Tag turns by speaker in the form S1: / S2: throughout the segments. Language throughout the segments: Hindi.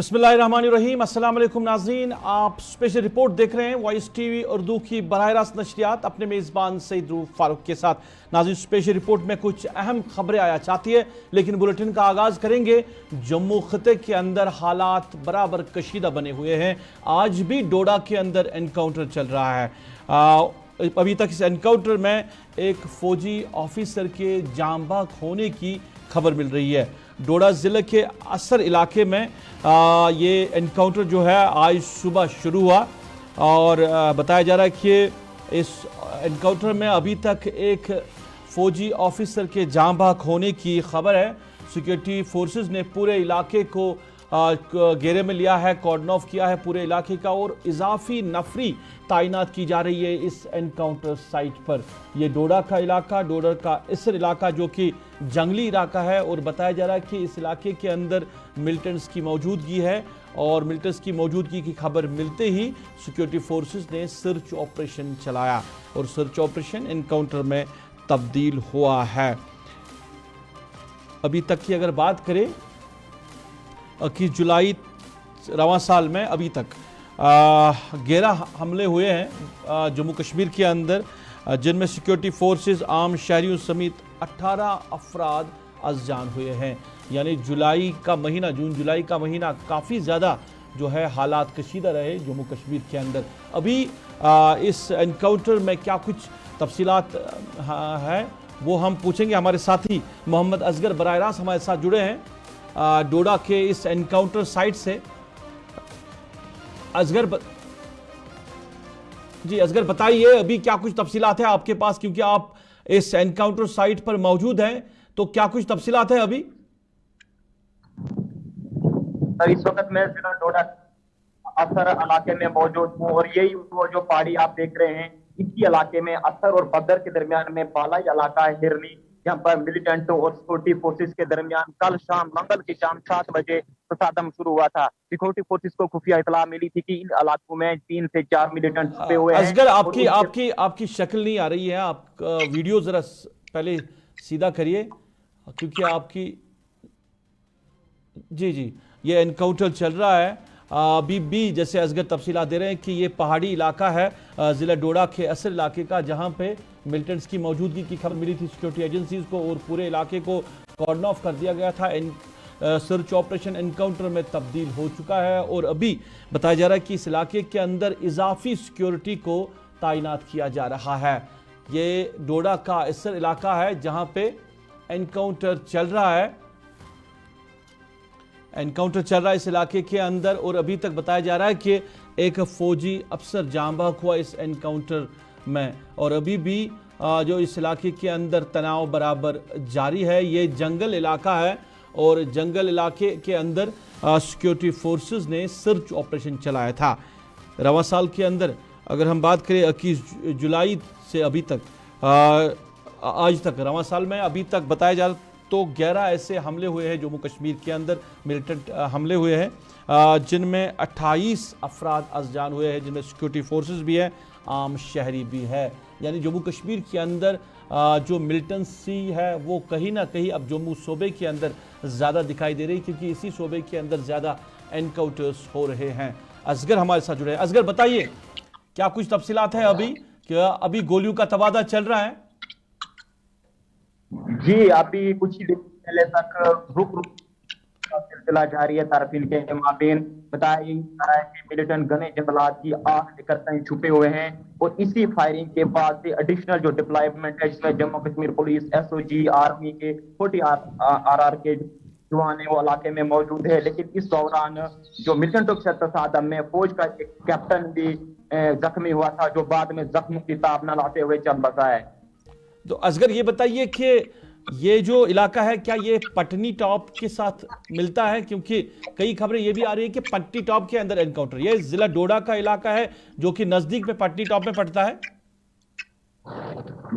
S1: बिस्मिल्लाहिर्रहमानिर्रहीम। अस्सलाम वालेकुम नाज़रीन, आप स्पेशल रिपोर्ट देख रहे हैं वॉइस टीवी उर्दू की बराह रास्त नशरियात अपने मेज़बान सईद रूफ फारूक के साथ। नाज़रीन, स्पेशल रिपोर्ट में कुछ अहम खबरें आया चाहती है, लेकिन बुलेटिन का आगाज़ करेंगे। जम्मू खिते के अंदर हालात बराबर कशीदा बने हुए हैं। आज भी डोडा के अंदर एनकाउंटर चल रहा है। अभी तक इस एनकाउंटर में एक फौजी ऑफिसर के जान बहक होने की खबर मिल रही है। डोडा ज़िले के असर इलाके में ये एनकाउंटर जो है आज सुबह शुरू हुआ और बताया जा रहा है कि इस एनकाउंटर में अभी तक एक फौजी ऑफिसर के जान बहक होने की खबर है। सिक्योरिटी फोर्सेस ने पूरे इलाके को घेरे में लिया है, कॉर्डन ऑफ किया है पूरे इलाके का, और इजाफी नफरी तैनात की जा रही है इस एनकाउंटर साइट पर। यह डोडा का इलाका, डोडा का इसर इलाका जो कि जंगली इलाका है, और बताया जा रहा है कि इस इलाके के अंदर मिलिटेंट्स की मौजूदगी है, और मिलिटेंट्स की मौजूदगी की खबर मिलते ही सिक्योरिटी फोर्सेस ने सर्च ऑपरेशन चलाया और सर्च ऑपरेशन एनकाउंटर में तब्दील हुआ है। अभी तक की अगर बात करें, 21 जुलाई रवां साल में अभी तक 11 हमले हुए हैं जम्मू कश्मीर के अंदर, जिनमें सिक्योरिटी फोर्सेस आम शहरियों समेत 18 अफराद अज़जान हुए हैं। यानी जुलाई का महीना, जून जुलाई का महीना काफ़ी ज़्यादा जो है हालात कशीदा रहे जम्मू कश्मीर के अंदर। अभी इस एनकाउंटर में क्या कुछ तफसीलात है वो हम पूछेंगे। हमारे साथी मोहम्मद असगर बराह रास्त हमारे साथ जुड़े हैं डोडा के इस एनकाउंटर साइट से। जी असगर, बताइए अभी क्या कुछ तफसीलात है आपके पास, क्योंकि आप इस एनकाउंटर साइट पर मौजूद हैं, तो क्या कुछ तफसीलात है अभी?
S2: इस वक्त मैं जिला डोडा असर इलाके में मौजूद हूँ, और यही वो जो पहाड़ी आप देख रहे हैं, इसी इलाके में असर और बदर के दरमियान में बालाई इलाका है हिरनी, यहाँ पर मिलिटेंट और सिक्योरिटी फोर्सेस के दरमियान कल शाम, मंगल की शाम 7 बजे तसादम शुरू हुआ था। सिक्योरिटी फोर्सेस को खुफिया इतला मिली थी कि इन इलाकों में 3 से 4 मिलिटेंट छुपे हुए हैं।
S1: असगर, आपकी शक्ल नहीं आ रही है, आप वीडियो जरा पहले सीधा करिए, क्योंकि आपकी जी ये एनकाउंटर चल रहा है अभी भी। जैसे असगर तफसीलात दे रहे हैं कि ये पहाड़ी इलाका है ज़िला डोडा के असर इलाके का, जहां पे मिलिटेंट्स की मौजूदगी की खबर मिली थी सिक्योरिटी एजेंसीज को, और पूरे इलाके को कॉर्डन ऑफ कर दिया गया था। सर्च ऑपरेशन एनकाउंटर में तब्दील हो चुका है, और अभी बताया जा रहा है कि इस इलाके के अंदर इजाफी सिक्योरिटी को तैनात किया जा रहा है। ये डोडा का असर इलाका है जहां पे एनकाउंटर चल रहा है। एनकाउंटर चल रहा है इस इलाके के अंदर, और अभी तक बताया जा रहा है कि एक फौजी अफसर जान बहक हुआ इस एनकाउंटर में, और अभी भी जो इस इलाके के अंदर तनाव बराबर जारी है। ये जंगल इलाका है, और जंगल इलाके के अंदर सिक्योरिटी फोर्सेस ने सर्च ऑपरेशन चलाया था। रवां साल के अंदर अगर हम बात करें 21 जुलाई से अभी तक, आज तक रवां साल में अभी तक बताया जा तो 11 ऐसे हमले हुए हैं जम्मू कश्मीर के अंदर, मिलिटेंट हमले हुए हैं, जिनमें 28 अफराद अज़जान हुए हैं, जिनमें सिक्योरिटी फोर्सेस भी है, आम शहरी भी है। यानी जम्मू कश्मीर के अंदर जो मिलिटेंसी है वो कहीं ना कहीं अब जम्मू सूबे के अंदर ज़्यादा दिखाई दे रही, क्योंकि इसी सूबे के अंदर ज़्यादा एनकाउंटर्स हो रहे हैं। असगर हमारे साथ जुड़े हैं। असगर, बताइए क्या कुछ तफसीलात है अभी, क्या अभी गोलियों का तबादला चल रहा है?
S2: जी, अभी कुछ ही देर पहले तक रुक रुक का सिलसिला जारी है। तारफीन के माबेन बताया जा रहा है कि मिलिटेंट घने जंगलात की आग लेकर कहीं छुपे हुए हैं, और इसी फायरिंग के बाद से एडिशनल जो डिप्लॉयमेंट है, जिसमें Jammu Kashmir police, SOG, army के 40 आरआर के जवान है वो इलाके में मौजूद है। लेकिन इस दौरान जो मिलिटेंटों के साथ तसादम में फौज का एक कैप्टन भी जख्मी हुआ था, जो बाद में जख्म की ताब न लाते हुए चल बसा है।
S1: तो असगर ये बताइए कि ये जो इलाका है क्या ये पटनी टॉप के साथ मिलता है, क्योंकि कई खबरें ये भी आ रही है कि पटनी टॉप के अंदर एनकाउंटर, ये जिला डोडा का इलाका है जो कि नजदीक में पटनी टॉप में पड़ता है।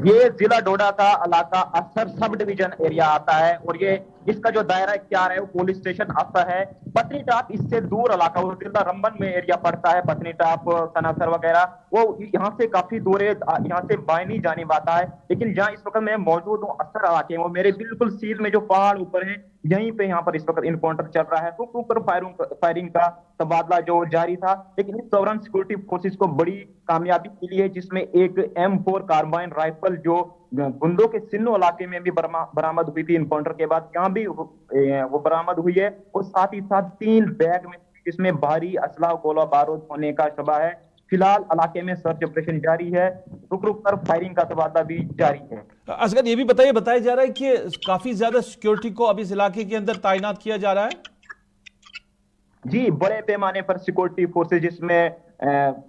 S2: ये जिला डोडा का इलाका असर सब डिवीजन एरिया आता है, और ये इसका जो दायरा इख्तियार है वो पुलिस स्टेशन आता है। पत्नीटाप इससे दूर इलाका, वो जिला रंबन में एरिया पड़ता है, पत्नीटाप, सनासर वगैरह, वो यहाँ से काफी दूर है, यहाँ से बायनी जानिब आता है। लेकिन जहाँ इस वक्त मैं मौजूद हूँ असर इलाके में, वो मेरे बिल्कुल सीध में जो पहाड़ ऊपर है, यहीं पे यहाँ पर इस वक्त इनकाउंटर चल रहा है। रुक रुक कर फायरिंग का तबादला जो जारी था, लेकिन इस दौरान सिक्योरिटी फोर्सेस को बड़ी कामयाबी मिली है, जिसमें एक M4 कार्बाइन राइफल जो गुंडों के सिन्नो इलाके में भी बरामद हुई थी इनकाउंटर के बाद, यहाँ भी वो बरामद हुई है। और साथ ही साथ 3 बैग में, जिसमें भारी असला गोला बारूद होने का शबा है। फिलहाल इलाके में सर्च ऑपरेशन जारी है, रुक रुक कर फायरिंग का तबादला भी जारी है।
S1: असगर ये भी बताइए, बताया जा रहा है कि काफी ज्यादा सिक्योरिटी को अब इस इलाके के अंदर तैनात किया जा रहा है।
S2: जी, बड़े पैमाने पर सिक्योरिटी फोर्सेज, जिसमें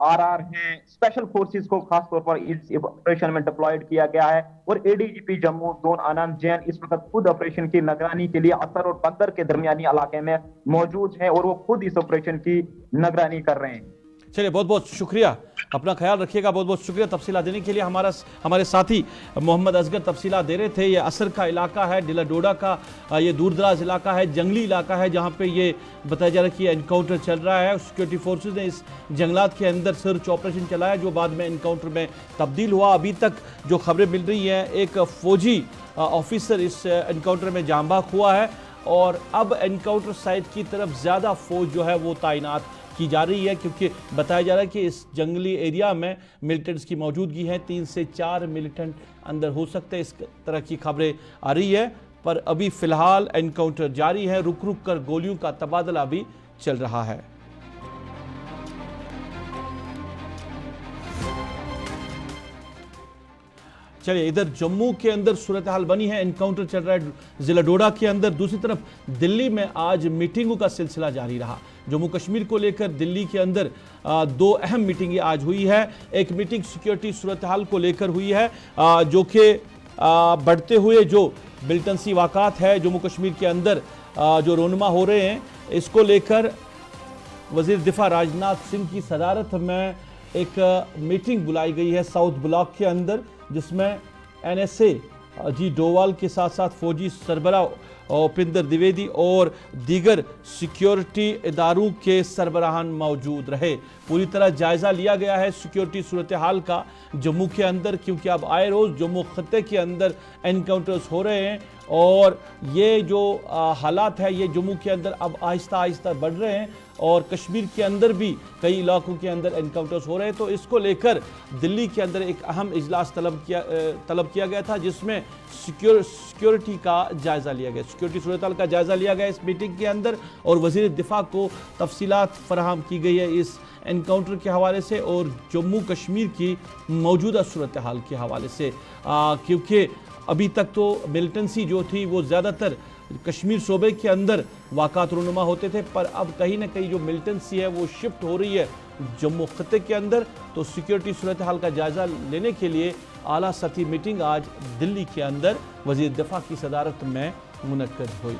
S2: RR हैं, स्पेशल फोर्सेस को खास तौर पर इस ऑपरेशन में डिप्लॉयड किया गया है। और ADGP जम्मू जोन आनंद जैन इस वक्त खुद ऑपरेशन की निगरानी के लिए असर और बंदर के दरमियानी इलाके में मौजूद है, और वो खुद इस ऑपरेशन की निगरानी कर रहे हैं।
S1: चलिए, बहुत बहुत शुक्रिया, अपना ख्याल रखिएगा। बहुत बहुत शुक्रिया तफसीला देने के लिए। हमारे साथी मोहम्मद असगर तफसीला दे रहे थे। ये असर का इलाका है, डिला डोडा का ये दूर दराज इलाका है, जंगली इलाका है, जहाँ पे ये बताया जा रहा है कि एनकाउंटर चल रहा है। सिक्योरिटी फोर्सेज ने इस जंगलात के अंदर सर्च ऑपरेशन चलाया, जो बाद में एनकाउंटर में तब्दील हुआ। अभी तक जो खबरें मिल रही हैं, एक फौजी ऑफिसर इस एनकाउंटर में जाँ बहक हुआ है, और अब एनकाउंटर साइट की तरफ ज़्यादा फौज जो है वो तैनात की जा रही है, क्योंकि बताया जा रहा है कि इस जंगली एरिया में मिलिटेंट्स की मौजूदगी है। 3 से 4 मिलिटेंट अंदर हो सकते हैं, इस तरह की खबरें आ रही है। पर अभी फिलहाल एनकाउंटर जारी है, रुक रुक कर गोलियों का तबादला भी चल रहा है। चलिए, इधर जम्मू के अंदर सूरत हाल बनी है, एनकाउंटर चल रहा है जिला डोडा के अंदर। दूसरी तरफ दिल्ली में आज मीटिंगों का सिलसिला जारी रहा। जम्मू कश्मीर को लेकर दिल्ली के अंदर 2 अहम मीटिंगें आज हुई है। एक मीटिंग सिक्योरिटी सूरत हाल को लेकर हुई है, जो कि बढ़ते हुए जो मिलिटेंसी वाक़ात है जम्मू कश्मीर के अंदर जो रोनमा हो रहे हैं, इसको लेकर वज़ीर दिफा राजनाथ सिंह की सदारत में एक मीटिंग बुलाई गई है साउथ ब्लॉक के अंदर, जिसमें NSA जी डोवाल के साथ साथ फौजी सरबराह उपिंदर द्विवेदी और दीगर सिक्योरिटी इदारों के सरबराहान मौजूद रहे। पूरी तरह जायज़ा लिया गया है सिक्योरिटी सूरत हाल का जम्मू के अंदर, क्योंकि अब आए रोज़ जम्मू खत्ते के अंदर एनकाउंटर्स हो रहे हैं, और ये जो हालात है ये जम्मू के अंदर अब आहिस्ता आहिस्ता बढ़ रहे हैं, और कश्मीर के अंदर भी कई इलाकों के अंदर एनकाउंटर्स हो रहे हैं। तो इसको लेकर दिल्ली के अंदर एक अहम इजलास तलब किया गया था, जिसमें सिक्योरिटी का जायज़ा लिया गया, सिक्योरिटी सूरत हाल का जायज़ा लिया गया इस मीटिंग के अंदर, और वज़ीर दिफा को तफसीलात फराहम की गई है इस एनकाउंटर के हवाले से और जम्मू कश्मीर की मौजूदा सूरत हाल के हवाले से, क्योंकि अभी तक तो मिलिटेंसी जो थी वो ज़्यादातर कश्मीर सूबे के अंदर वाक़ात रुनुमा होते थे, पर अब कहीं ना कहीं जो मिलिटेंसी है वो शिफ्ट हो रही है जम्मू खत्ते के अंदर। तो सिक्योरिटी सूरत हाल का जायज़ा लेने के लिए आला सतही मीटिंग आज दिल्ली के अंदर वज़ीर दिफा की सदारत में मुनक्कद हुई।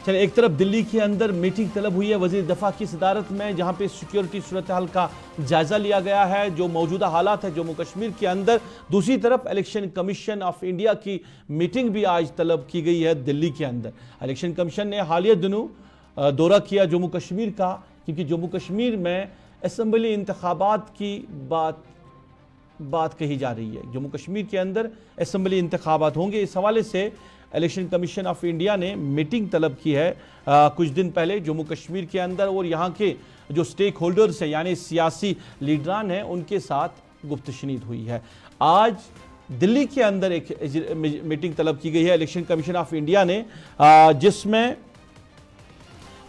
S1: चलिए, एक तरफ दिल्ली के अंदर मीटिंग तलब हुई है वज़ीर दफ़ा की सदारत में, जहां पे सिक्योरिटी सूरत हाल का जायज़ा लिया गया है, जो मौजूदा हालात है जम्मू कश्मीर के अंदर। दूसरी तरफ इलेक्शन कमीशन ऑफ इंडिया की मीटिंग भी आज तलब की गई है दिल्ली के अंदर। इलेक्शन कमीशन ने हालिया दिनों दौरा किया जम्मू कश्मीर का, क्योंकि जम्मू कश्मीर में असम्बली इंतखाबात की बात कही जा रही है। जम्मू कश्मीर के अंदर असम्बली इंतखाबात होंगे, इस हवाले से इलेक्शन कमीशन ऑफ इंडिया ने मीटिंग तलब की है कुछ दिन पहले जम्मू कश्मीर के अंदर, और यहाँ के जो स्टेक होल्डर्स हैं यानी सियासी लीडरान हैं उनके साथ गुफ्तशनीद हुई है। आज दिल्ली के अंदर एक मीटिंग तलब की गई है इलेक्शन कमीशन ऑफ इंडिया ने, जिसमें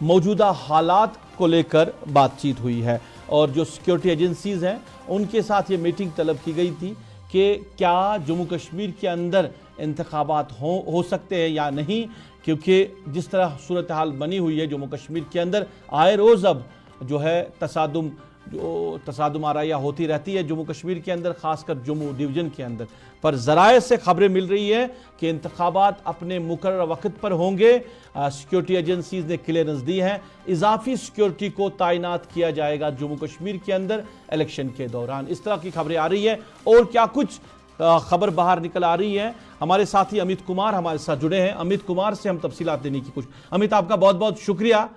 S1: मौजूदा हालात को लेकर बातचीत हुई है, और जो सिक्योरिटी एजेंसीज हैं उनके साथ ये मीटिंग तलब की गई थी कि क्या जम्मू कश्मीर के अंदर इंतखाबात हो सकते हैं या नहीं, क्योंकि जिस तरह सूरत हाल बनी हुई है जम्मू कश्मीर के अंदर, आए रोज़ अब जो है तसादुम आराइयाँ होती रहती है जम्मू कश्मीर के अंदर, ख़ासकर जम्मू डिवीज़न के अंदर। पर ज़राए से खबरें मिल रही है कि इंतखाबात अपने मुकर्रर वक्त पर होंगे। सिक्योरिटी एजेंसीज ने क्लियरेंस दी है, इजाफी सिक्योरिटी को तैनात किया जाएगा जम्मू कश्मीर के अंदर इलेक्शन के दौरान। इस तरह की खबरें आ रही है, और क्या कुछ खबर बाहर निकल आ रही है। हमारे साथी अमित कुमार हमारे साथ जुड़े हैं। अमित कुमार से हम तफसीलात देने की कोशिश। अमित, आपका बहुत बहुत शुक्रिया।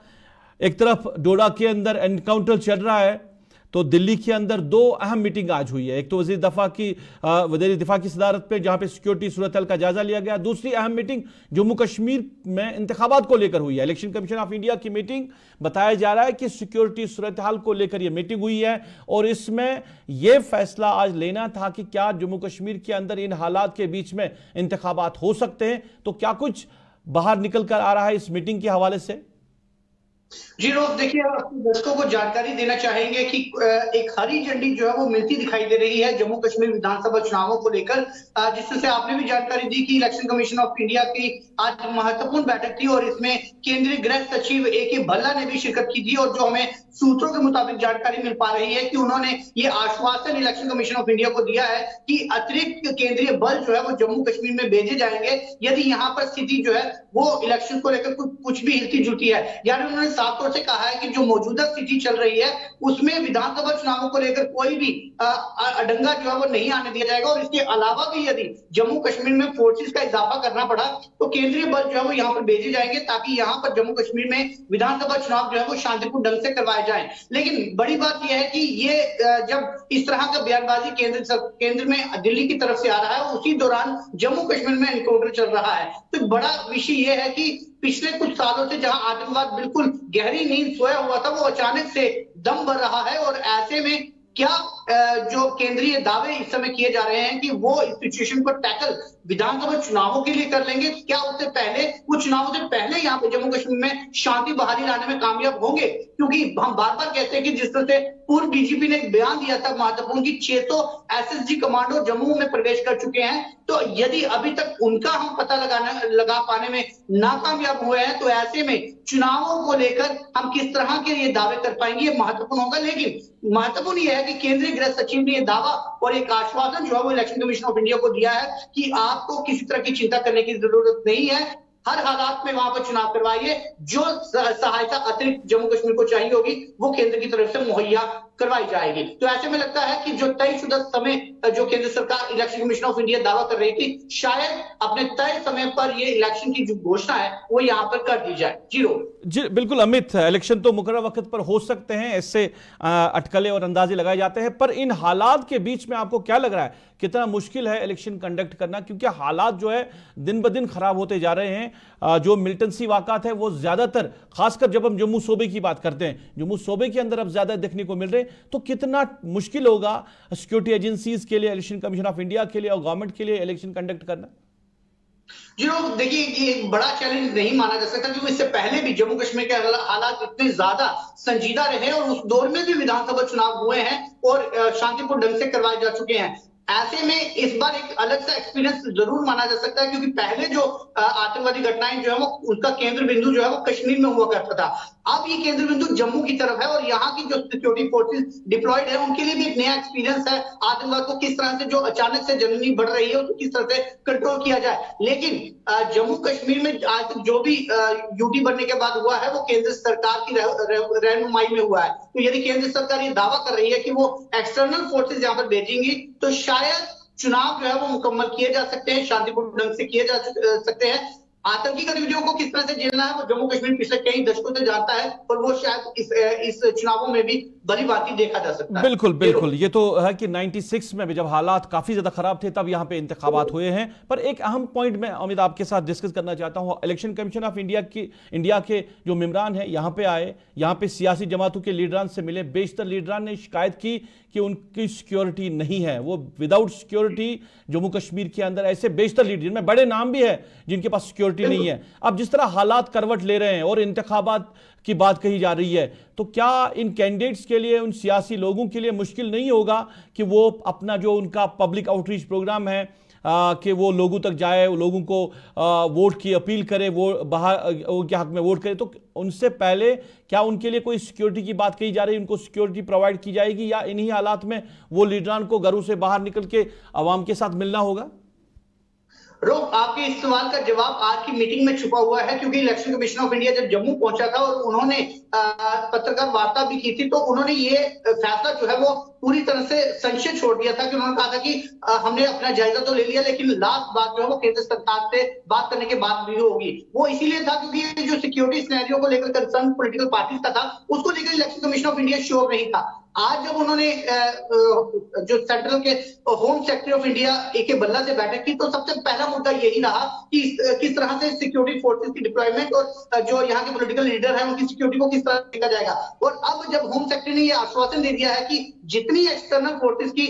S1: एक तरफ डोडा के अंदर एनकाउंटर चल रहा है, तो दिल्ली के अंदर दो अहम मीटिंग आज हुई है। एक तो वज़ीर दिफा की सदारत पे, जहां पे सिक्योरिटी सूरत हाल का जायजा लिया गया। दूसरी अहम मीटिंग जम्मू कश्मीर में इंतखाबात को लेकर हुई है। इलेक्शन कमीशन ऑफ इंडिया की मीटिंग, बताया जा रहा है कि सिक्योरिटी सूरत हाल को लेकर यह मीटिंग हुई है और इसमें यह फैसला आज लेना था कि क्या जम्मू कश्मीर के अंदर इन हालात के बीच में इंतखाबात हो सकते हैं। तो क्या कुछ बाहर निकल कर आ रहा है इस मीटिंग के हवाले से?
S3: जी रोज, देखिए आपके दर्शकों को जानकारी देना चाहेंगे कि एक हरी झंडी जो है वो मिलती दिखाई दे रही है जम्मू कश्मीर विधानसभा चुनावों को लेकर, जिससे आपने भी जानकारी दी कि इलेक्शन कमीशन ऑफ इंडिया की आज महत्वपूर्ण बैठक थी और इसमें केंद्रीय गृह सचिव AK भल्ला ने भी शिरकत की थी। और जो हमें सूत्रों के मुताबिक जानकारी मिल पा रही है कि उन्होंने ये आश्वासन इलेक्शन कमीशन ऑफ इंडिया को दिया है कि अतिरिक्त केंद्रीय बल जो है वो जम्मू कश्मीर में भेजे जाएंगे यदि यहाँ पर स्थिति जो है वो इलेक्शन को लेकर कुछ भी हिलती जुलती है। यानी उन्होंने साफ तौर से कहा है कि जो मौजूदा स्थिति चल रही है उसमें विधानसभा चुनावों को लेकर कोई भी अडंगा जो है वो नहीं आने दिया जाएगा। और इसके अलावा भी यदि जम्मू कश्मीर में फोर्सेस का इजाफा करना पड़ा तो केंद्रीय बल जो है वो यहाँ पर भेजे जाएंगे ताकि यहाँ पर जम्मू कश्मीर में विधानसभा चुनाव जो है वो शांतिपूर्ण ढंग से करवाए जाए। लेकिन बड़ी बात यह है कि ये जब इस तरह का बयानबाजी केंद्र में दिल्ली की तरफ से आ रहा है, उसी दौरान जम्मू कश्मीर में एनकाउंटर चल रहा है। तो बड़ा विषय यह है कि पिछले कुछ सालों से जहां आतंकवाद बिल्कुल गहरी नींद सोया हुआ था, वो अचानक से दम भर रहा है। और ऐसे में क्या जो केंद्रीय दावे इस समय किए जा रहे हैं कि वो इस सिचुएशन को टैकल विधानसभा चुनावों के लिए कर लेंगे, क्या उससे पहले कुछ चुनावों से पहले यहाँ पे जम्मू कश्मीर में शांति बहाली लाने में कामयाब होंगे? क्योंकि हम बार बार कहते हैं कि जिस तरह से पूर्व DGP ने एक बयान दिया था महत्वपूर्ण कि 600 SSG कमांडो जम्मू में प्रवेश कर चुके हैं, तो यदि अभी तक उनका हम पता लगा पाने में नाकामयाब हुए हैं तो ऐसे में चुनावों को लेकर हम किस तरह के ये दावे कर पाएंगे, ये महत्वपूर्ण होगा। लेकिन महत्वपूर्ण यह है कि केंद्रीय गृह सचिव ने यह दावा और एक आश्वासन जो है वो इलेक्शन कमीशन ऑफ इंडिया को दिया है कि आपको किसी तरह की चिंता करने की जरूरत नहीं है, हर हालात में वहां पर चुनाव करवाइए, जो सहायता अतिरिक्त जम्मू कश्मीर को चाहिए होगी वो केंद्र की तरफ से मुहैया करवाई जाएगी। तो ऐसे में लगता है कि जो तयशुदा समय जो केंद्र सरकार इलेक्शन कमीशन ऑफ इंडिया दावा कर रही थी, शायद अपने तय समय पर ये इलेक्शन की जो घोषणा है वो यहाँ पर कर दी जाए।
S1: जी बिल्कुल अमित, इलेक्शन तो मुकर्रर वक्त पर हो सकते हैं, इससे अटकलें और अंदाजे लगाए जाते हैं, पर इन हालात के बीच में आपको क्या लग रहा है कितना मुश्किल है इलेक्शन कंडक्ट करना? क्योंकि हालात जो है दिन ब दिन खराब होते जा रहे हैं। जो मिलिटेंसी वाक़ात है वो ज्यादातर, खासकर जब हम जम्मू सूबे की बात करते हैं, जम्मू सूबे के अंदर अब ज्यादा देखने को मिल रहे, तो कितना मुश्किल होगा सिक्योरिटी एजेंसीज के लिए, इलेक्शन कमीशन ऑफ इंडिया के लिए और गवर्नमेंट के लिए इलेक्शन कंडक्ट करना?
S3: जी लोग, देखिए ये एक बड़ा चैलेंज नहीं माना जा सकता क्योंकि इससे पहले भी जम्मू कश्मीर के हालात इतने ज्यादा संजीदा रहे और उस दौर में भी विधानसभा चुनाव हुए हैं और शांतिपूर्ण ढंग से करवाए जा चुके हैं। ऐसे में इस बार एक अलग सा एक्सपीरियंस जरूर माना जा सकता है क्योंकि पहले जो आतंकवादी घटनाएं जो है वो उनका केंद्र बिंदु जो है वो कश्मीर में हुआ करता था, अब ये केंद्र बिंदु जम्मू की तरफ है और यहाँ की जो सिक्योरिटी फोर्सेस डिप्लॉयड है उनके लिए भी एक नया एक्सपीरियंस है आतंकवाद को किस तरह से जो अचानक से जननी बढ़ रही है उसको किस तरह से कंट्रोल किया जाए। लेकिन जम्मू कश्मीर में आज तक जो भी यूटी बनने के बाद हुआ है वो केंद्र सरकार की रहनुमाई में हुआ है। तो यदि केंद्र सरकार ये दावा कर रही है कि वो एक्सटर्नल फोर्सेज यहाँ पर भेजेंगी तो शायद चुनाव जो है वो मुकम्मल किए जा सकते हैं, शांतिपूर्ण ढंग से किए जा सकते हैं। आतंकी गतिविधियों को किस तरह से झेलना है वो जम्मू कश्मीर पिछले कई दशकों से जानता है और वो शायद इस चुनावों में भी भली भांति देखा जा सकता है।
S1: बिल्कुल बिल्कुल, ये तो है कि 96 में भी जब हालात काफी ज्यादा खराब थे तब यहाँ पे इंतखाबात हुए हैं। पर एक अहम पॉइंट मैं अमित आपके साथ डिस्कस करना चाहता हूँ। इलेक्शन कमीशन ऑफ इंडिया के जो मेंबरान है यहाँ पे आए, यहाँ पे सियासी जमातों के लीडरान से मिले, बेशतर लीडरान ने शिकायत की कि उनकी सिक्योरिटी नहीं है, वो विदाउट सिक्योरिटी जम्मू कश्मीर के अंदर ऐसे बेशतर लीडर जिनमें बड़े नाम भी है जिनके पास सिक्योरिटी नहीं है। अब जिस तरह हालात करवट ले रहे हैं और इंतखाबात की बात कही जा रही है, तो क्या इन कैंडिडेट्स के लिए, उन सियासी लोगों के लिए मुश्किल नहीं होगा कि वो अपना जो उनका पब्लिक आउटरीच प्रोग्राम है कि वो लोगों तक जाए, लोगों को वोट की अपील करे, वो बाहर उनके हक में वोट करे, तो उनसे पहले क्या उनके लिए कोई सिक्योरिटी की बात कही जा रही है, उनको सिक्योरिटी प्रोवाइड की जाएगी या इन्हीं हालात में वो लीडरान को घरों से बाहर निकल के आवाम के साथ मिलना होगा?
S3: रोक, आपके इस सवाल का जवाब आज की मीटिंग में छुपा हुआ है, क्योंकि इलेक्शन कमीशन ऑफ इंडिया जब जम्मू पहुंचा था और उन्होंने पत्रकार वार्ता भी की थी, तो उन्होंने ये फैसला जो है वो पूरी तरह से संशय छोड़ दिया था कि उन्होंने कहा था कि हमने अपना जायजा तो ले लिया, लेकिन लास्ट बात जो है वो केंद्र सरकार से बात करने के बाद भी होगी। वो इसीलिए था क्योंकि ये जो सिक्योरिटी सिनेरियो को लेकर कंसर्न पॉलिटिकल पार्टीज का था, उसको लेकर election commission of India sure नहीं था। आज जब उन्होंने जो सेंट्रल के home secretary of India AK बल्ला से बैठक की, तो सबसे पहला मुद्दा यही रहा कि किस तरह से सिक्योरिटी फोर्सेस की डिप्लॉयमेंट और जो यहाँ के पॉलिटिकल लीडर हैं उनकी सिक्योरिटी को किस तरह देखा जाएगा। और अब जब होम सेक्रेटरी ने ये आश्वासन दे दिया है कि जितनी एक्सटर्नल फोर्सेस की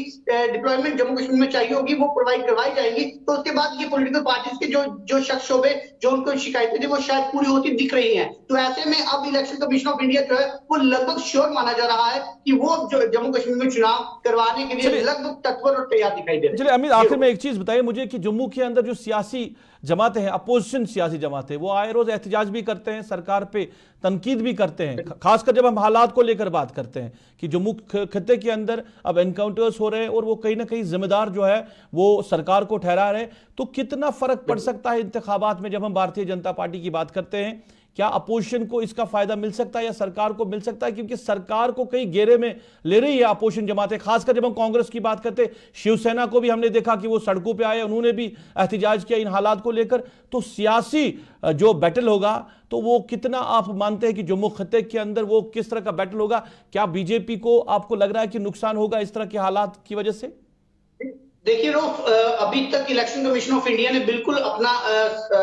S3: डिप्लॉयमेंट जम्मू कश्मीर में चाहिए होगी वो प्रोवाइड करवाई जाएगी, तो उसके बाद ये पॉलिटिकल पार्टीज के जो शख्स शोबे जो उनको शिकायतें थी वो शायद पूरी होती दिख रही हैं। तो ऐसे में अब इलेक्शन कमीशन ऑफ इंडिया जो है वो लगभग श्योर माना जा रहा है कि वो जो जम्मू कश्मीर में चुनाव करवाने के लिए लगभग तत्पर और तैयार दिखाई दे रहे हैं।
S1: चलिए अमित, आखिर में एक चीज बताइए मुझे कि जम्मू के अंदर जो सियासी जमातें हैं, अपोजिशन सियासी जमातें, वो आए रोज एहतजाज भी करते हैं, सरकार पे तनकीद भी करते हैं, खासकर जब हम हालात को लेकर बात करते हैं कि जम्मू खत्ते के अंदर अब एनकाउंटर्स हो रहे हैं और वो कहीं ना कहीं जिम्मेदार जो है वो सरकार को ठहरा रहे। तो कितना फर्क पड़ सकता है इंतखाबात में जब हम भारतीय जनता पार्टी की बात करते हैं? क्या अपोजिशन को इसका फायदा मिल सकता है या सरकार को मिल सकता है? क्योंकि सरकार को कई घेरे में ले रही है अपोजिशन जमातें, खासकर जब हम कांग्रेस की बात करते, शिवसेना को भी हमने देखा कि वो सड़कों पे आए, उन्होंने भी एहतजाज किया इन हालात को लेकर। तो सियासी जो बैटल होगा तो वो कितना आप मानते हैं कि जम्मू खत्ते के अंदर वो किस तरह का बैटल होगा? क्या बीजेपी को आपको लग रहा है कि नुकसान होगा इस तरह के हालात की वजह से?
S3: देखिए रोफ, अभी तक इलेक्शन कमीशन ऑफ इंडिया ने बिल्कुल अपना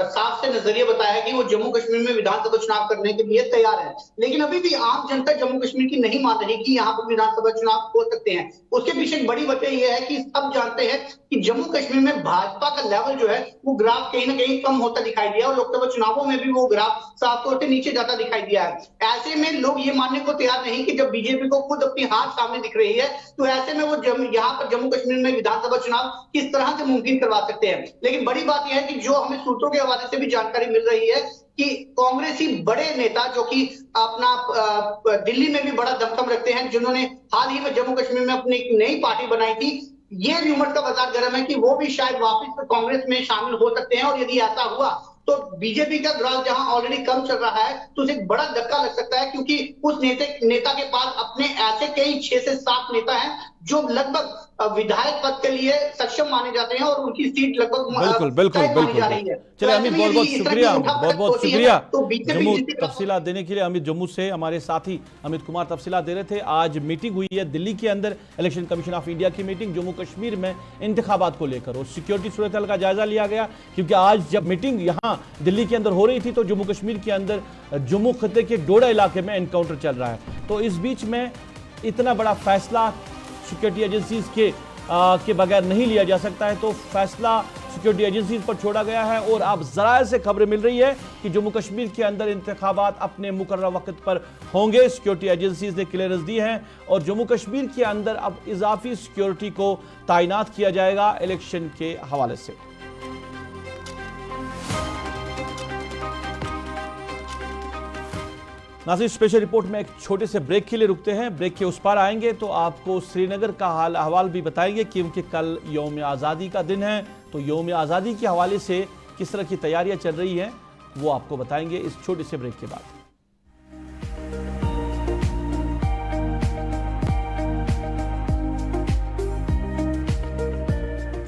S3: साफ से नजरिया बताया कि वो जम्मू कश्मीर में विधानसभा चुनाव करने के लिए तैयार है, लेकिन अभी भी आम जनता जम्मू कश्मीर की नहीं मान रही कि यहाँ पर विधानसभा चुनाव हो सकते हैं। उसके पीछे एक बड़ी वजह यह है कि सब जानते हैं कि जम्मू कश्मीर में भाजपा का लेवल जो है वो ग्राफ कहीं ना कहीं कम होता दिखाई दिया और लोकसभा चुनावों में भी वो ग्राफ साफ तौर से नीचे जाता दिखाई दिया है। ऐसे में लोग ये मानने को तैयार नहीं कि जब बीजेपी को खुद अपनी हार सामने दिख रही है, तो ऐसे में वो यहाँ पर जम्मू कश्मीर में विधानसभा चुनाव किस तरह से मुमकिन करवा सकते हैं। लेकिन बड़ी बात यह है कि जो हमें सूत्रों के हवाले से भी जानकारी मिल रही है कि कांग्रेसी बड़े नेता जो कि अपना दिल्ली में भी बड़ा दमखम रखते हैं, जिन्होंने हाल ही में जम्मू कश्मीर में अपनी एक नई पार्टी बनाई थी, ये र्यूमर का बाजार गर्म है कि वो भी शायद वापस कांग्रेस में शामिल हो सकते हैं। और यदि ऐसा हुआ तो बीजेपी का ग्राफ जहां ऑलरेडी कम चल रहा है तो उसे एक बड़ा धक्का लग सकता है, क्योंकि उस नेता के पास अपने ऐसे कई 6 से 7 नेता हैं जो लगभग विधायक पद के लिए सक्षम माने जाते हैं और उनकी सीट लगभग
S1: बिल्कुल
S3: जा रही है।
S1: चलिए अमित, बहुत बहुत शुक्रिया, बहुत बहुत शुक्रिया जम्मू
S3: तो
S1: तफसीलात देने के लिए। अमित जम्मू से हमारे साथी अमित कुमार तफसीलात दे रहे थे। आज मीटिंग हुई है दिल्ली के अंदर, इलेक्शन कमीशन ऑफ इंडिया की मीटिंग जम्मू कश्मीर में इंतखाबात को लेकर, और सिक्योरिटी सूरत हाल का जायजा लिया गया। क्योंकि आज जब मीटिंग यहाँ दिल्ली के अंदर हो रही थी तो जम्मू कश्मीर के अंदर जम्मू खत्ते के डोडा इलाके में एनकाउंटर चल रहा है। तो इस बीच में इतना बड़ा फैसला सिक्योरिटी एजेंसीज के बगैर नहीं लिया जा सकता है, तो फैसला सिक्योरिटी एजेंसीज पर छोड़ा गया है। और अब जराये से खबरें मिल रही है कि जम्मू कश्मीर के अंदर इंतखाबात अपने मुकर्रर वक्त पर होंगे। सिक्योरिटी एजेंसीज ने क्लियरेंस दी है और जम्मू कश्मीर के अंदर अब इजाफी सिक्योरिटी को तैनात किया जाएगा इलेक्शन के हवाले से। नाज़रीन, स्पेशल रिपोर्ट में एक छोटे से ब्रेक के लिए रुकते हैं। ब्रेक के उस पार आएंगे तो आपको श्रीनगर का हाल अहवाल भी बताएंगे, क्योंकि कल यौम आज़ादी का दिन है। तो यौम आज़ादी के हवाले से किस तरह की तैयारियां चल रही हैं वो आपको बताएंगे इस छोटे से ब्रेक के बाद।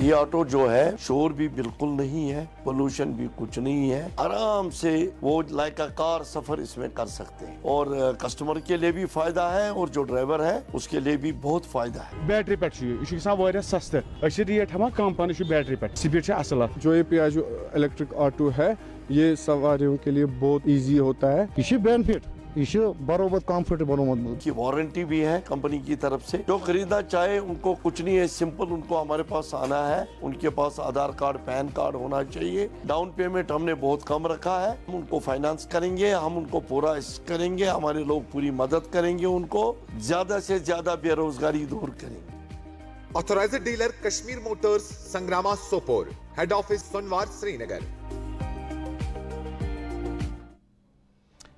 S4: ये ऑटो जो है शोर भी बिल्कुल नहीं है, पोल्यूशन भी कुछ नहीं है, आराम से वो लाइक अ कार सफर इसमें कर सकते हैं और कस्टमर के लिए भी फायदा है और जो ड्राइवर है उसके लिए भी बहुत फायदा है।
S5: बैटरी पे सस्ते रेट हम कम पान बैटरी पे स्पीड असल। जो ये पियाजो इलेक्ट्रिक ऑटो है ये सवारियों के लिए बहुत इजी होता है, ये बेनिफिट बरोबर कंफर्टेबल
S4: की वारंटी भी है कंपनी की तरफ से। जो खरीदना चाहे उनको कुछ नहीं है, सिंपल उनको हमारे पास आना है, उनके पास आधार कार्ड पैन कार्ड होना चाहिए। डाउन पेमेंट हमने बहुत कम रखा है, हम उनको फाइनेंस करेंगे, हम उनको पूरा करेंगे, हमारे लोग पूरी मदद करेंगे, उनको ज्यादा से ज्यादा बेरोजगारी दूर करेंगे।
S6: Authorised dealer Kashmir motors, Sangrama Sopore, head office Sonwar Srinagar.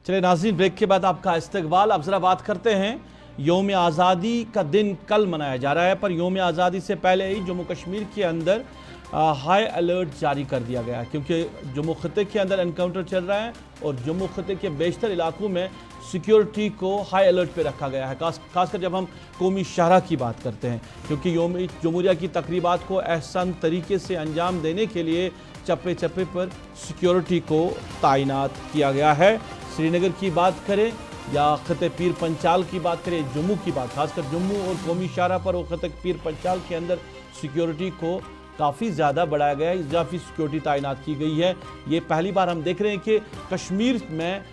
S1: चलिए नाज़रीन, ब्रेक के बाद आपका इस्तकबाल। अब जरा बात करते हैं, यौम आज़ादी का दिन कल मनाया जा रहा है, पर यौम आज़ादी से पहले ही जम्मू कश्मीर के अंदर हाई अलर्ट जारी कर दिया गया है, क्योंकि जम्मू खत्े के अंदर एनकाउंटर चल रहा है और जम्मू खत्े के बेशतर इलाकों में सिक्योरिटी को हाई अलर्ट पे रखा गया है। खासकर जब हम कौमी शाहरा की बात करते हैं, क्योंकि यौम जमहूरिया की तकरीबात को एहसन तरीके से अंजाम देने के लिए चप्पे चप्पे पर सिक्योरिटी को तैनात किया गया है। श्रीनगर की बात करें या खत्े पीर पंचाल की बात करें, जम्मू की बात, खासकर जम्मू और कौमी शाहरा पर और खत्े पीर पंचाल के अंदर सिक्योरिटी को काफ़ी ज़्यादा बढ़ाया गया है, इजाफी सिक्योरिटी तैनात की गई है। ये पहली बार हम देख रहे हैं कि कश्मीर में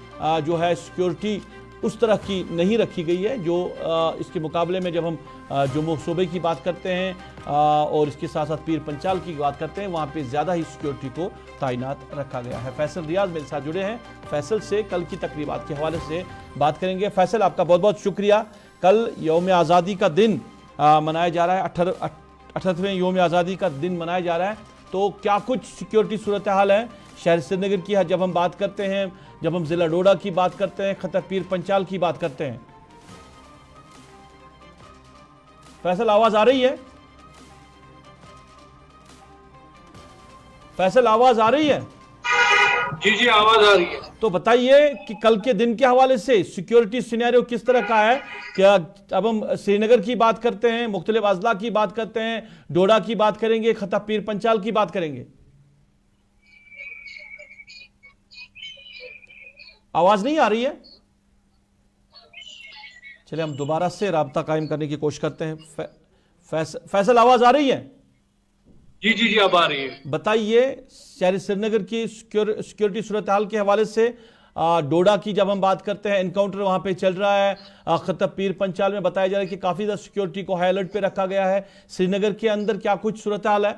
S1: जो है सिक्योरिटी उस तरह की नहीं रखी गई है जो इसके मुकाबले में जब हम जम्मू सूबे की बात करते हैं और इसके साथ साथ पीर पंचाल की बात करते हैं, वहाँ पे ज़्यादा ही सिक्योरिटी को तैनात रखा गया है। फैसल रियाज मेरे साथ जुड़े हैं, फैसल से कल की तकरीबात के हवाले से बात करेंगे। फैसल, आपका बहुत बहुत शुक्रिया। कल यौम आज़ादी का दिन मनाया जा रहा है, 78वें यौम आज़ादी का दिन मनाया जा रहा है, तो क्या कुछ सिक्योरिटी सूरत हाल है शहर श्रीनगर की? जब हम बात करते हैं, जब हम ज़िला डोडा की बात करते हैं, खतर पीर पंचाल की बात करते हैं। फैसल, आवाज आ रही है? फैसल, आवाज आ रही है?
S7: जी जी, आवाज आ रही है।
S1: तो बताइए कि कल के दिन के हवाले से सिक्योरिटी सिनेरियो किस तरह का है? क्या अब हम श्रीनगर की बात करते हैं, मुख्तलिफ अजला की बात करते हैं, डोडा की बात करेंगे, खतर पीर पंचाल की बात करेंगे। आवाज नहीं आ रही है? चलिए हम दोबारा से राब्ता कायम करने की कोशिश करते हैं। फैसल, आवाज आ रही है?
S7: जी जी जी, अब आ रही है।
S1: बताइए शहर श्रीनगर की सिक्योरिटी सूरत हाल के हवाले से। डोडा की जब हम बात करते हैं, एनकाउंटर वहां पे चल रहा है। खतर पीर पंचाल में बताया जा रहा है कि काफी ज्यादा सिक्योरिटी को हाई अलर्ट पे रखा गया है। श्रीनगर के अंदर क्या कुछ सूरत हाल है?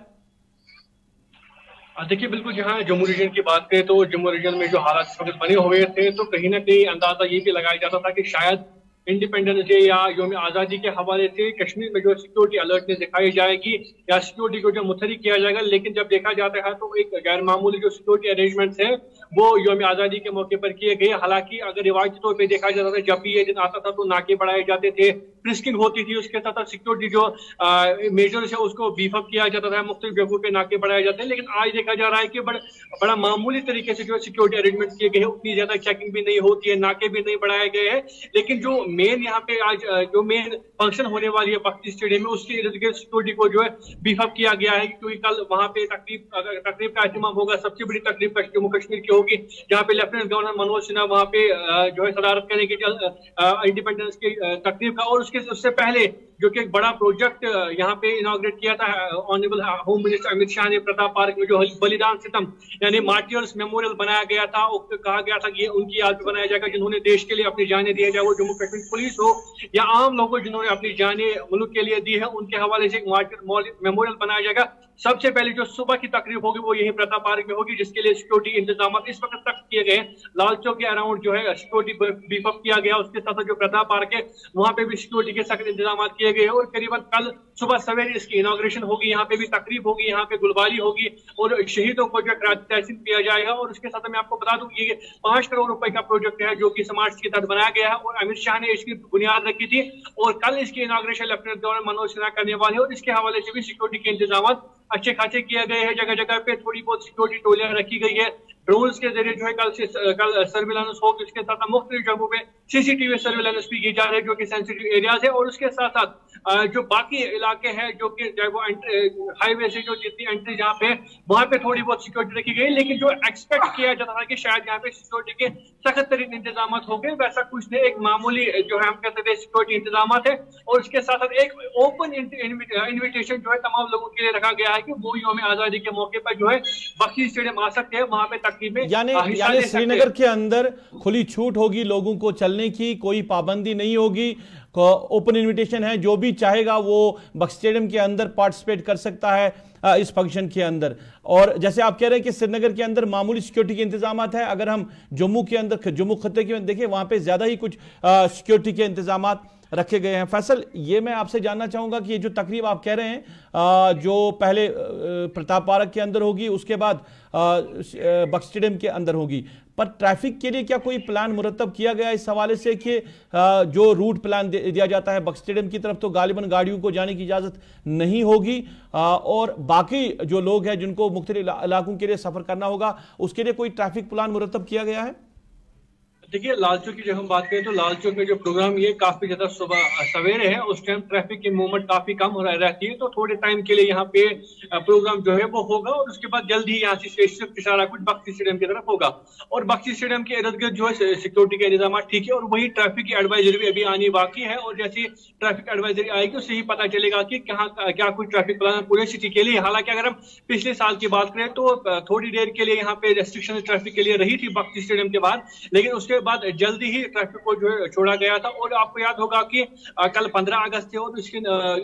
S7: देखिए, बिल्कुल जहाँ जम्मू रीजन की बात करें तो जम्मू रीजन में जो हालात इस वक्त बने हुए थे, तो कहीं ना कहीं अंदाजा ये भी लगाया जाता था कि शायद इंडिपेंडेंस डे या यौम आज़ादी के हवाले से कश्मीर में जो सिक्योरिटी अलर्टनेस दिखाई जाएगी या सिक्योरिटी को जो मुतहरी किया जाएगा। लेकिन जब देखा जाता है तो एक गैर मामूली जो सिक्योरिटी अरेंजमेंट्स हैं वो यौम आज़ादी के मौके पर किए गए। हालांकि अगर रिवायती तौर पर देखा जाता था, जब भी ये दिन आता था तो नाके बढ़ाए जाते थे, फ्रिस्किंग होती थी, उसके साथ साथ सिक्योरिटी जो मेजर्स है उसको बीफ अप किया जाता था, मुख्तलिफ जगहों पे नाके बढ़ाए जाते हैं। लेकिन आज देखा जा रहा है कि बड़ा मामूली तरीके से जो सिक्योरिटी अरेंजमेंट किए गए हैं, उतनी ज्यादा चेकिंग भी नहीं होती है, नाके भी नहीं बढ़ाए गए हैं। लेकिन जो मेन यहाँ पे आज जो मेन फंक्शन होने वाली है बख्ती स्टेडियम में, उसके इर्द गिर्द सिक्योरिटी को जो है बीफ अप किया गया है, क्योंकि कल वहां पे तकरीब का एहतमाम होगा। सबसे बड़ी तकरीब जम्मू कश्मीर की होगी, जहाँ पे लेफ्टिनेंट गवर्नर मनोज सिन्हा वहां पे जो है सदारत करेंगे इंडिपेंडेंस की तकरीब का। और उससे पहले जो कि एक बड़ा प्रोजेक्ट यहाँ पे इनॉग्रेट किया था honourable home minister Amit Shah ने प्रताप पार्क में, जो बलिदान सितम यानी मार्टियर्स मेमोरियल बनाया गया था। कहा गया था कि ये उनकी याद में बनाया जाएगा जिन्होंने देश के लिए अपनी जानें दी है, चाहे वो जम्मू कश्मीर पुलिस हो या आम लोगों जिन्होंने अपनी जानें मुल्क के लिए दी है, उनके हवाले से एक मार्टियर मेमोरियल बनाया जाएगा। सबसे पहले जो सुबह की तकरीब होगी वो यही प्रताप पार्क में होगी, जिसके लिए सिक्योरिटी इंतजाम इस वक्त तक किए गए। लाल चौक के अराउंड जो है सिक्योरिटी बीफ अप किया गया। उसके साथ जो प्रताप पार्क है वहां पे भी सिक्योरिटी के सख्त इंतजाम किए गए हैं। और करीबन कल सुबह सवेरे इसकी इनॉग्रेशन होगी, यहाँ पे भी तकरीब होगी, यहाँ पे गुलबारी होगी और शहीदों को जो तहसीन किया जाएगा। और उसके साथ मैं आपको बता दूं ये 5 करोड़ रुपए का प्रोजेक्ट है जो कि समाज के तहत बनाया गया है और अमित शाह ने इसकी बुनियाद रखी थी और कल इसकी inauguration lieutenant governor Manoj Sinha करने वाले हैं। और इसके हवाले से भी सिक्योरिटी के इंतजाम अच्छे खासे किए गए हैं। जगह जगह पे थोड़ी बहुत सिक्योरिटी टोलियां रखी गई है। ड्रोन्स के जरिए जो है कल सर्विलांस होगी। उसके साथ साथ मुख्तलिफ जगहों पे सीसीटीवी सर्विलांस भी की जा रही है जो कि सेंसिटिव एरियाज है। और उसके साथ साथ जो बाकी इलाके हैं जो कि वो हाईवे से जो जितनी एंट्री जहाँ पे वहां पे थोड़ी बहुत सिक्योरिटी रखी गई। लेकिन जो एक्सपेक्ट किया जाता था कि शायद यहाँ पे सिक्योरिटी के सख्त तरीन इंतजाम होंगे, वैसा कुछ नहीं। एक मामूली जो है हम कहते थे सिक्योरिटी इंतजाम है। और उसके साथ साथ एक ओपन इन्विटेशन जो है तमाम लोगों के लिए रखा गया है कि वो यौम आजादी के मौके पर जो है बख्शी स्टेडियम आ सकते हैं, वहां पे तकरीब में
S1: यानी श्रीनगर के अंदर खुली छूट होगी लोगों को चलने की, कोई पाबंदी नहीं होगी। ओपन इनविटेशन है, जो भी चाहेगा वो बख्श स्टेडियम के अंदर पार्टिसिपेट कर सकता है इस फंक्शन के अंदर। और जैसे आप कह रहे हैं कि श्रीनगर के अंदर मामूली सिक्योरिटी के इंतजाम है, अगर हम जम्मू के अंदर जम्मू खत्ते के देखिए वहां पे ज्यादा ही कुछ सिक्योरिटी के इंतजाम रखे गए हैं। फैसल, ये मैं आपसे जानना चाहूंगा कि ये जो तकरीब आप कह रहे हैं जो पहले प्रताप पार्क के अंदर होगी, उसके बाद बख्श स्टेडियम के अंदर होगी, पर ट्रैफिक के लिए क्या कोई प्लान मुरतब किया गया इस हवाले से कि जो रूट प्लान दिया जाता है बक्स स्टेडियम की तरफ तो गालिबन गाड़ियों को जाने की इजाज़त नहीं होगी, और बाकी जो लोग हैं जिनको मुख्तलिफ इलाकों के लिए सफ़र करना होगा उसके लिए कोई ट्रैफिक प्लान मुरतब किया गया है?
S7: देखिए, लाल चौक की जब हम बात करें तो लाल चौक में जो प्रोग्राम ये काफी ज्यादा सुबह सवेरे है, उस टाइम ट्रैफिक की मूवमेंट काफी कम हो रहती है, तो थोड़े टाइम के लिए यहाँ पे प्रोग्राम जो है वो होगा और उसके बाद जल्द ही यहाँ से शिफ्ट सारा कुछ बख्शी स्टेडियम की तरफ होगा। और बख्शी स्टेडियम के इर्द गिर्द जो है सिक्योरिटी के इंतजाम ठीक है, और वही ट्रैफिक की एडवाइजरी भी अभी आनी बाकी है, और जैसे ट्रैफिक एडवाइजरी आएगी उससे ही पता चलेगा कि कहाँ क्या कुछ ट्रैफिक प्लान पूरे सिटी के लिए। हालांकि अगर हम पिछले साल की बात करें तो थोड़ी देर के लिए यहाँ पे रेस्ट्रिक्शन ट्रैफिक के लिए रही थी बख्शी स्टेडियम के बाद, लेकिन उसके बाद जल्दी ही ट्रैफिक को जो है छोड़ा गया था। और आपको याद होगा कि कल 15 अगस्त थे और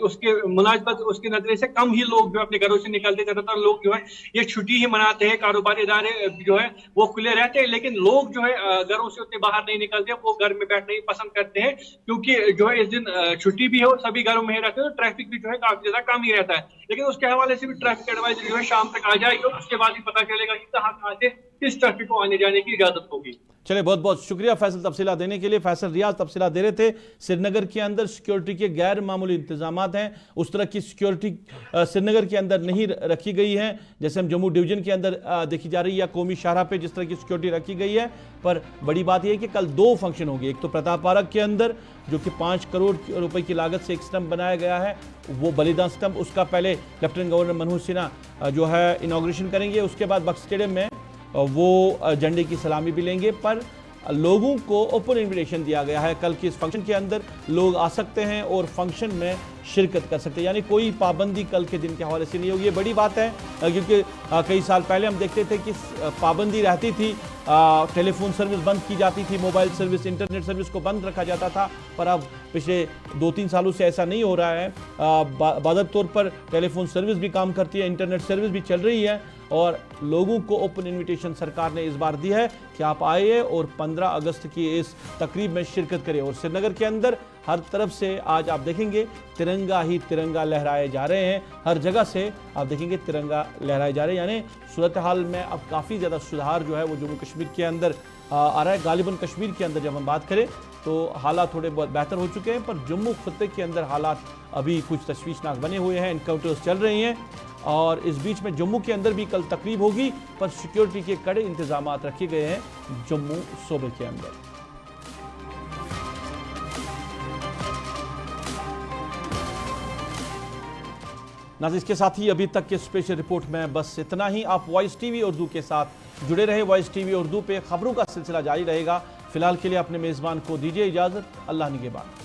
S7: उसके मुनासबत उसके नजरे से कम ही लोग जो अपने घरों से निकलते, ज्यादातर लोग जो है ये छुट्टी ही मनाते हैं, कारोबारी इदारे जो है वो खुले रहते हैं, लेकिन लोग जो है घरों से उतने बाहर नहीं निकलते, वो घर में बैठना ही पसंद करते हैं, क्योंकि जो है इस दिन छुट्टी भी है और सभी घरों में रहते हैं, तो ट्रैफिक भी जो है काफी ज्यादा कम ही रहता है। लेकिन उसके हवाले से भी ट्रैफिक एडवाइजरी जो है शाम तक आ जाएगी और उसके बाद ही पता चलेगा कि कहाँ से किस ट्रैफिक को आने जाने की इजाजत होगी।
S1: चलिए, बहुत बहुत शुक्रिया फैसल तफसीला देने के लिए। फैसल रियाज तफसीला दे रहे थे। श्रीनगर के अंदर सिक्योरिटी के गैर मामूली इंतजामात हैं, उस तरह की सिक्योरिटी श्रीनगर के अंदर नहीं रखी गई है जैसे हम जम्मू डिवीजन के अंदर देखी जा रही है, या कौमी शाहरा पे जिस तरह की सिक्योरिटी रखी गई है। पर बड़ी बात यह है कि कल 2 फंक्शन होंगे, एक तो प्रताप पार्क के अंदर जो कि 5 करोड़ रुपए की लागत से एक स्टंप बनाया गया है, वो बलिदान स्टंप, उसका पहले लेफ्टिनेंट गवर्नर मनोज सिन्हा जो है इनॉग्रेशन करेंगे, उसके बाद बक्स स्टेडियम में वो झंडे की सलामी भी लेंगे। पर लोगों को ओपन इनविटेशन दिया गया है, कल के इस फंक्शन के अंदर लोग आ सकते हैं और फंक्शन में शिरकत कर सकते हैं, यानी कोई पाबंदी कल के दिन के हवाले से नहीं होगी। ये बड़ी बात है क्योंकि कई साल पहले हम देखते थे कि पाबंदी रहती थी, टेलीफोन सर्विस बंद की जाती थी, मोबाइल सर्विस, इंटरनेट सर्विस को बंद रखा जाता था, पर अब पिछले 2-3 सालों से ऐसा नहीं हो रहा है। बाज़ाब्ता तौर पर टेलीफोन सर्विस भी काम करती है, इंटरनेट सर्विस भी चल रही है, और लोगों को ओपन इनविटेशन सरकार ने इस बार दी है कि आप आइए और 15 अगस्त की इस तकरीब में शिरकत करें। और श्रीनगर के अंदर हर तरफ से आज आप देखेंगे तिरंगा ही तिरंगा लहराए जा रहे हैं, हर जगह से आप देखेंगे तिरंगा लहराए जा रहे हैं, यानी सूरत हाल में अब काफ़ी ज़्यादा सुधार जो है वो जम्मू कश्मीर के अंदर आ रहा है। गालिबन कश्मीर के अंदर जब हम बात करें तो हालात थोड़े बहुत बेहतर हो चुके हैं, पर जम्मू खत्ते के अंदर हालात अभी कुछ तशवीशनाक बने हुए हैं, इनकाउंटर्स चल रही हैं, और इस बीच में जम्मू के अंदर भी कल तकरीब होगी, पर सिक्योरिटी के कड़े इंतजाम रखे गए हैं जम्मू सूबे के अंदर। नाज़रीन, इसके साथ ही अभी तक के स्पेशल रिपोर्ट में बस इतना ही। आप वॉइस टीवी उर्दू के साथ जुड़े रहे। वॉइस टीवी उर्दू पे खबरों का सिलसिला जारी रहेगा। फिलहाल के लिए अपने मेज़बान को दीजिए इजाज़त। अल्लाह निगहबान।